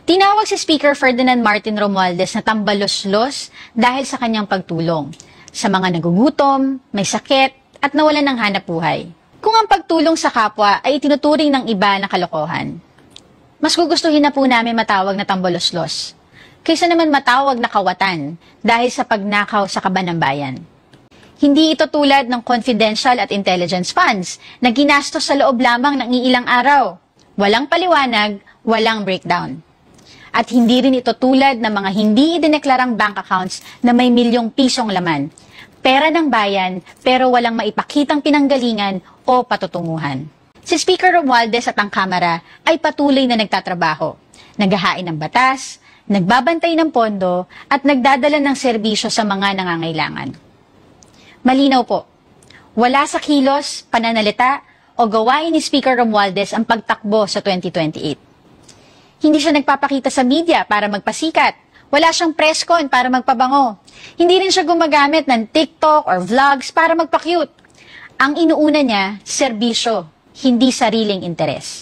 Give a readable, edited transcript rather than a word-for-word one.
Tinawag si Speaker Ferdinand Martin Romualdez na tambalos-los dahil sa kanyang pagtulong sa mga nagugutom, may sakit, at nawalan ng hanap-buhay. Kung ang pagtulong sa kapwa ay itinuturing ng iba na kalokohan, mas gugustuhin na po namin matawag na tambalos-los kaysa naman matawag na kawatan dahil sa pagnakaw sa kaban ng bayan. Hindi ito tulad ng confidential at intelligence funds na ginastos sa loob lamang ng iilang araw. Walang paliwanag, walang breakdown. At hindi rin ito tulad ng mga hindi idineklarang bank accounts na may milyong pisong laman. Pera ng bayan pero walang maipakitang pinanggalingan o patutunguhan. Si Speaker Romualdez at ang Kamara ay patuloy na nagtatrabaho, naghahain ng batas, nagbabantay ng pondo at nagdadala ng serbisyo sa mga nangangailangan. Malinaw po, wala sa kilos, pananalita o gawain ni Speaker Romualdez ang pagtakbo sa 2028. Hindi siya nagpapakita sa media para magpasikat. Wala siyang press con para magpabango. Hindi rin siya gumagamit ng TikTok or vlogs para magpa-cute. Ang inuuna niya, serbisyo, hindi sariling interes.